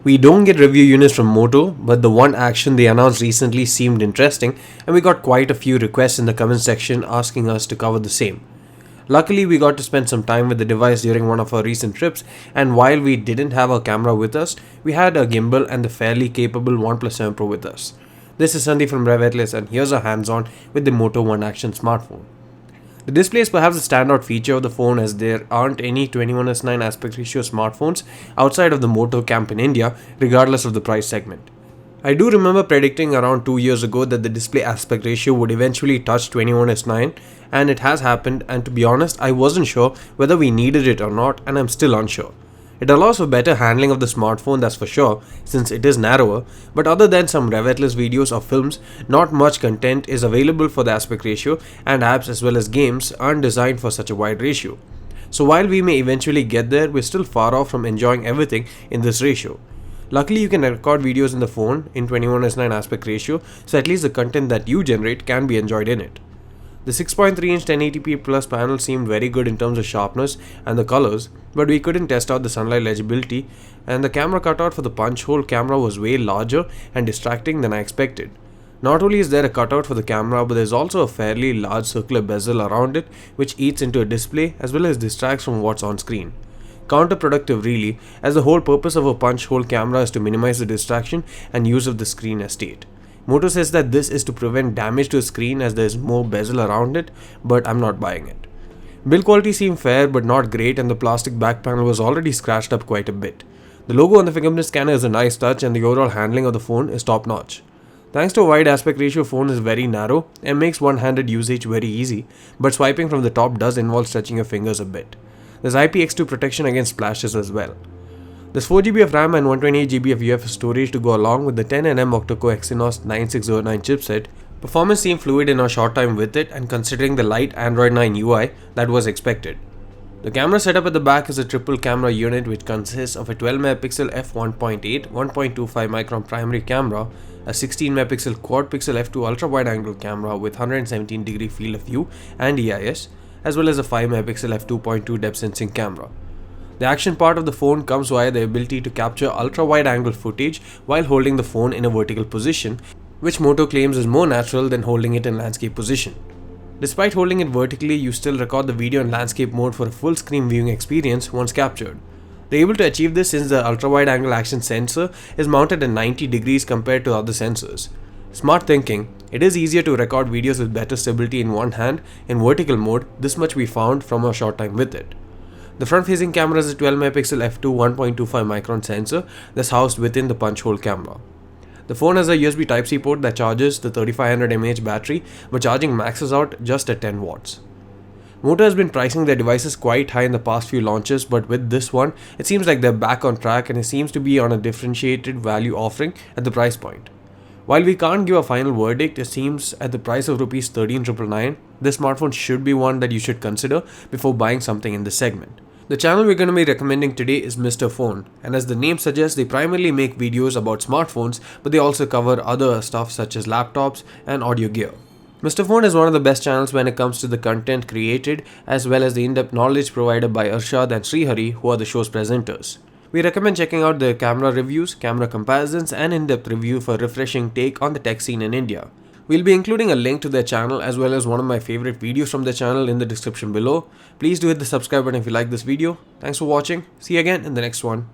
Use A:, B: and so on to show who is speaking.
A: We don't get review units from Moto, but the one action they announced recently seemed interesting, and we got quite a few requests in the comment section asking us to cover the same. Luckily, we got to spend some time with the device during one of our recent trips, and while we didn't have our camera with us, we had a gimbal and the fairly capable OnePlus 7 Pro with us. This is Sandeep from RevAtlas, and here's our hands-on with the Moto One Action smartphone. The display is perhaps the standout feature of the phone, as there aren't any 21:9 aspect ratio smartphones outside of the Moto camp in India, regardless of the price segment. I do remember predicting around 2 years ago that the display aspect ratio would eventually touch 21:9, and it has happened, and to be honest, I wasn't sure whether we needed it or not, and I'm still unsure. It allows for better handling of the smartphone, that's for sure, since it is narrower, but other than some RevAtlas videos or films, not much content is available for the aspect ratio, and apps as well as games aren't designed for such a wide ratio. So while we may eventually get there, we're still far off from enjoying everything in this ratio. Luckily, you can record videos in the phone in 21:9 aspect ratio, so at least the content that you generate can be enjoyed in it. The 6.3-inch 1080p plus panel seemed very good in terms of sharpness and the colors, but we couldn't test out the sunlight legibility, and the camera cutout for the punch hole camera was way larger and distracting than I expected. Not only is there a cutout for the camera, but there's also a fairly large circular bezel around it which eats into a display as well as distracts from what's on screen. Counterproductive really, as the whole purpose of a punch hole camera is to minimize the distraction and use of the screen as state. Moto says that this is to prevent damage to the screen as there is more bezel around it, but I'm not buying it. Build quality seemed fair but not great, and the plastic back panel was already scratched up quite a bit. The logo on the fingerprint scanner is a nice touch, and the overall handling of the phone is top notch. Thanks to a wide aspect ratio, phone is very narrow and makes one-handed usage very easy, but swiping from the top does involve stretching your fingers a bit. There's IPX2 protection against splashes as well. There's 4GB of RAM and 128GB of UFS storage to go along with the 10nm octa-core Exynos 9609 chipset. Performance seemed fluid in our short time with it, and considering the light Android 9 UI, that was expected. The camera setup at the back is a triple camera unit which consists of a 12MP f1.8, 1.25 micron primary camera, a 16MP quad pixel f2 ultra wide angle camera with 117° field of view and EIS, as well as a 5MP f2.2 depth sensing camera. The action part of the phone comes via the ability to capture ultra-wide angle footage while holding the phone in a vertical position, which Moto claims is more natural than holding it in landscape position. Despite holding it vertically, you still record the video in landscape mode for a full screen viewing experience once captured. They're able to achieve this since the ultra-wide angle action sensor is mounted at 90 degrees compared to other sensors. Smart thinking. It is easier to record videos with better stability in one hand in vertical mode, this much we found from our short time with it. The front-facing camera is a 12MP f2 1.25 micron sensor that's housed within the punch hole camera. The phone has a USB Type-C port that charges the 3500 mAh battery, but charging maxes out just at 10 watts. Moto has been pricing their devices quite high in the past few launches, but with this one, it seems like they're back on track, and it seems to be on a differentiated value offering at the price point. While we can't give a final verdict, it seems at the price of Rs 13,999, this smartphone should be one that you should consider before buying something in this segment. The channel we're going to be recommending today is Mr. Phone, and as the name suggests, they primarily make videos about smartphones, but they also cover other stuff such as laptops and audio gear. Mr. Phone is one of the best channels when it comes to the content created, as well as the in-depth knowledge provided by Arshad and Srihari, who are the show's presenters. We recommend checking out their camera reviews, camera comparisons, and in-depth review for a refreshing take on the tech scene in India. We'll be including a link to their channel as well as one of my favorite videos from their channel in the description below. Please do hit the subscribe button if you like this video. Thanks for watching. See you again in the next one.